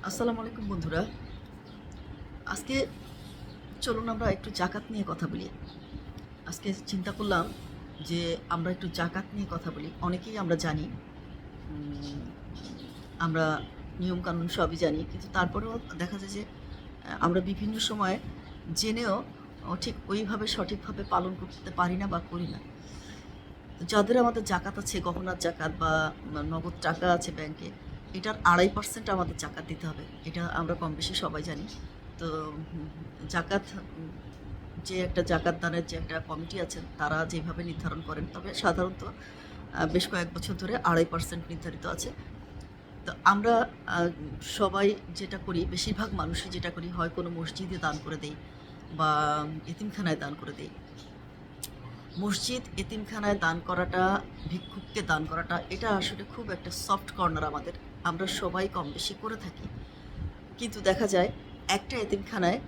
আসসালামু আলাইকুম বন্ধুরা। আজকে চলুন আমরা একটু জাকাত নিয়ে কথা বলি। আজকে চিন্তা করলাম যে আমরা একটু জাকাত নিয়ে কথা বলি। অনেকেই আমরা জানি, উম আমরা নিয়মকানুন সবই জানি। কিন্তু তারপরেও দেখা যায় যে আমরা বিভিন্ন সময় জেনেও ঠিক ওইভাবে সঠিকভাবে পালন করতে পারি না বা করি না। তো যাদের আমাদের জাকাত আছে, গহনার জাকাত বা নগদ টাকা আছে ব্যাংকে, এটার ২.৫% আমাদের জাকাত দিতে হবে। এটা আমরা কমবেশি সবাই জানি। তো উম জাকাত যে একটা জাকাত দানের যে একটা কমিটি আছেন, তারা যেভাবে নির্ধারণ করেন, তবে সাধারণত বেশ কয়েক বছর ধরে ২.৫% নির্ধারিত আছে। তো আমরা আ সবাই যেটা করি, বেশিরভাগ মানুষই যেটা করি, হয় কোনো মসজিদে দান করে দেই বা এতিমখানায় দান করে দেই। মসজিদ, এতিমখানায় দান করাটা, ভিক্ষুককে দান করাটা, এটা আসলে খুব একটা সফট কর্নার আমাদের। আমরা সবাই কমবেশি করে থাকি। কিন্তু দেখা যায় একটা এতিমখানায়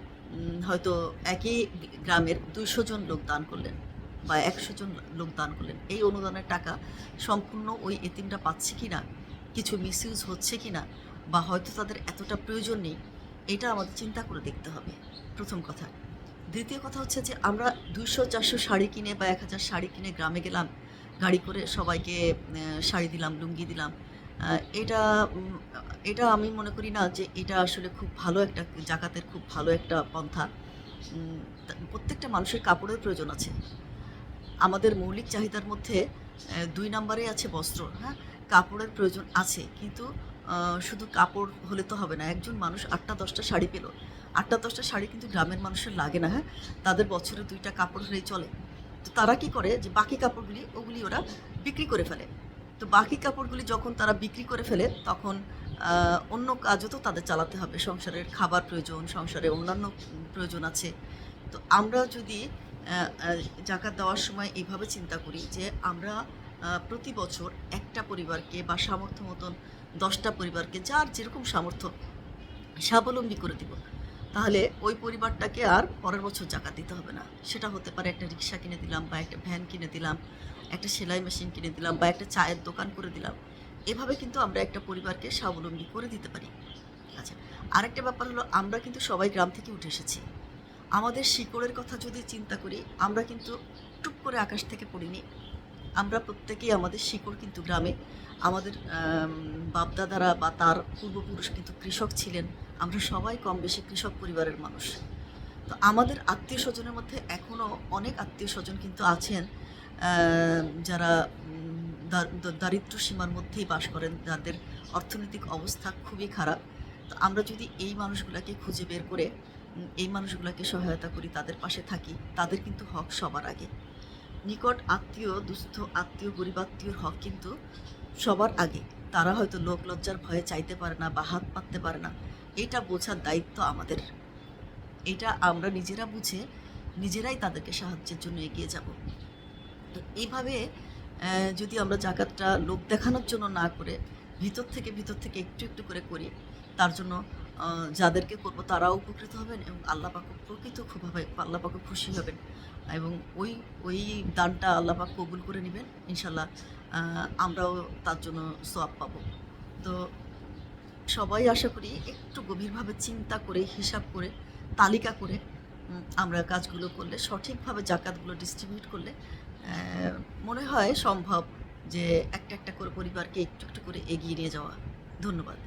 হয়তো একই গ্রামের ২০০ জন লোক দান করলেন বা ১০০ জন লোক দান করলেন। এই অনুদানের টাকা সম্পূর্ণ ওই এতিমরা পাচ্ছে কিনা, কিছু মিসইউজ হচ্ছে কিনা, বা হয়তো তাদের এতটা প্রয়োজন নেই, এটা আমাদের চিন্তা করে দেখতে হবে, প্রথম কথা। দ্বিতীয় কথা হচ্ছে যে আমরা ২০০-৪০০ শাড়ি কিনে বা ১,০০০ শাড়ি কিনে গ্রামে গেলাম, গাড়ি করে সবাইকে শাড়ি দিলাম, লুঙ্গি দিলাম। আ এটা উম আ এটা আমি মনে করি না যে এটা আসলে খুব ভালো একটা, জাকাতের খুব ভালো একটা পন্থা। প্রত্যেকটা মানুষের কাপড়ের প্রয়োজন আছে। আমাদের মৌলিক চাহিদার মধ্যে ২ নাম্বারে আছে বস্ত্র, হ্যাঁ? কাপড়ের প্রয়োজন আছে। কিন্তু আ শুধু কাপড় হলে তো হবে না। একজন মানুষ ৮টা ১০টা শাড়ি পেল। ৮টা ১০টা শাড়ি কিন্তু গ্রামের মানুষের লাগে না, হ্যাঁ? তাদের বছরে ২ টা কাপড় হলেই চলে। তো তারা কি করে যে বাকি কাপড়গুলি ওরা বিক্রি করে ফেলে। তো বাকি কাপড়গুলি যখন তারা বিক্রি করে ফেলে, তখন আ অন্য কাজও তো তাদের চালাতে হবে। সংসারের খাবার প্রয়োজন, সংসারে অন্যান্য প্রয়োজন আছে। তো আমরা যদি অ্যা অ্যা জাকাত দেওয়ার সময় এভাবে চিন্তা করি যে আমরা প্রতি বছর একটা পরিবারকে বা সামর্থ্য মতন ১০ টা পরিবারকে, যার যেরকম সামর্থ্য, স্বাবলম্বী করে দিব। তাহলে ওই পরিবারটাকে আর পরের বছর জাকাত দিতে হবে না। সেটা হতে পারে একটা রিক্সা কিনে দিলাম বা একটা ভ্যান কিনে দিলাম, একটা সেলাই মেশিন কিনে দিলাম বা একটা চায়ের দোকান করে দিলাম। এভাবে কিন্তু আমরা একটা পরিবারকে স্বাবলম্বী করে দিতে পারি। আচ্ছা, আরেকটা ব্যাপার হলো, আমরা কিন্তু সবাই গ্রাম থেকে উঠে এসেছি। আমাদের শিকড়ের কথা যদি চিন্তা করি, আমরা কিন্তু টুপ করে আকাশ থেকে পড়িনি। আমরা প্রত্যেকেই, আমাদের শিকড় কিন্তু গ্রামে। আমাদের বাপ-দাদারা বা তার পূর্বপুরুষ কিন্তু কৃষক ছিলেন। আমরা সবাই কম বেশি কৃষক পরিবারের মানুষ। তো আমাদের আত্মীয়স্বজনের মধ্যে এখনও অনেক আত্মীয়স্বজন কিন্তু আছেন, অ্যা যারা দারিদ্র্য সীমার মধ্যেই বাস করেন, যাদের অর্থনৈতিক অবস্থা খুবই খারাপ। তো আমরা যদি এই মানুষগুলাকে খুঁজে বের করে এই মানুষগুলাকে সহায়তা করি, তাদের পাশে থাকি, তাদের কিন্তু হক সবার আগে। নিকট আত্মীয়, দুস্থ আত্মীয়, গরিব আত্মীয়র হক কিন্তু সবার আগে। তারা হয়তো লোক লজ্জার ভয়ে চাইতে পারে না বা হাত পাততে পারে না। এইটা বোঝার দায়িত্ব আমাদের। এটা আমরা নিজেরা বুঝে নিজেরাই তাদেরকে সাহায্যের জন্য এগিয়ে যাব। তো এইভাবে যদি আমরা জাকাতটা লোক দেখানোর জন্য না করে ভিতর থেকে একটু করে করি, তার জন্য আ যাদেরকে করব তারাও উপকৃত হবেন এবং আল্লাহ পাকও আল্লাহ পাকও খুশি হবেন এবং ওই ওই দানটা আল্লাহ পাক কবুল করে নিবেন। ইনশাআল্লাহ আ আমরাও তার জন্য সওয়াব পাবো। তো সবাই আশা করি একটু গভীরভাবে চিন্তা করে, হিসাব করে, তালিকা করে আমরা কাজগুলো করলে, সঠিকভাবে জাকাতগুলো ডিস্ট্রিবিউট করলে মনে হয় সম্ভব যে একটা করে পরিবারকে একটু করে এগিয়ে নিয়ে যাওয়া। ধন্যবাদ।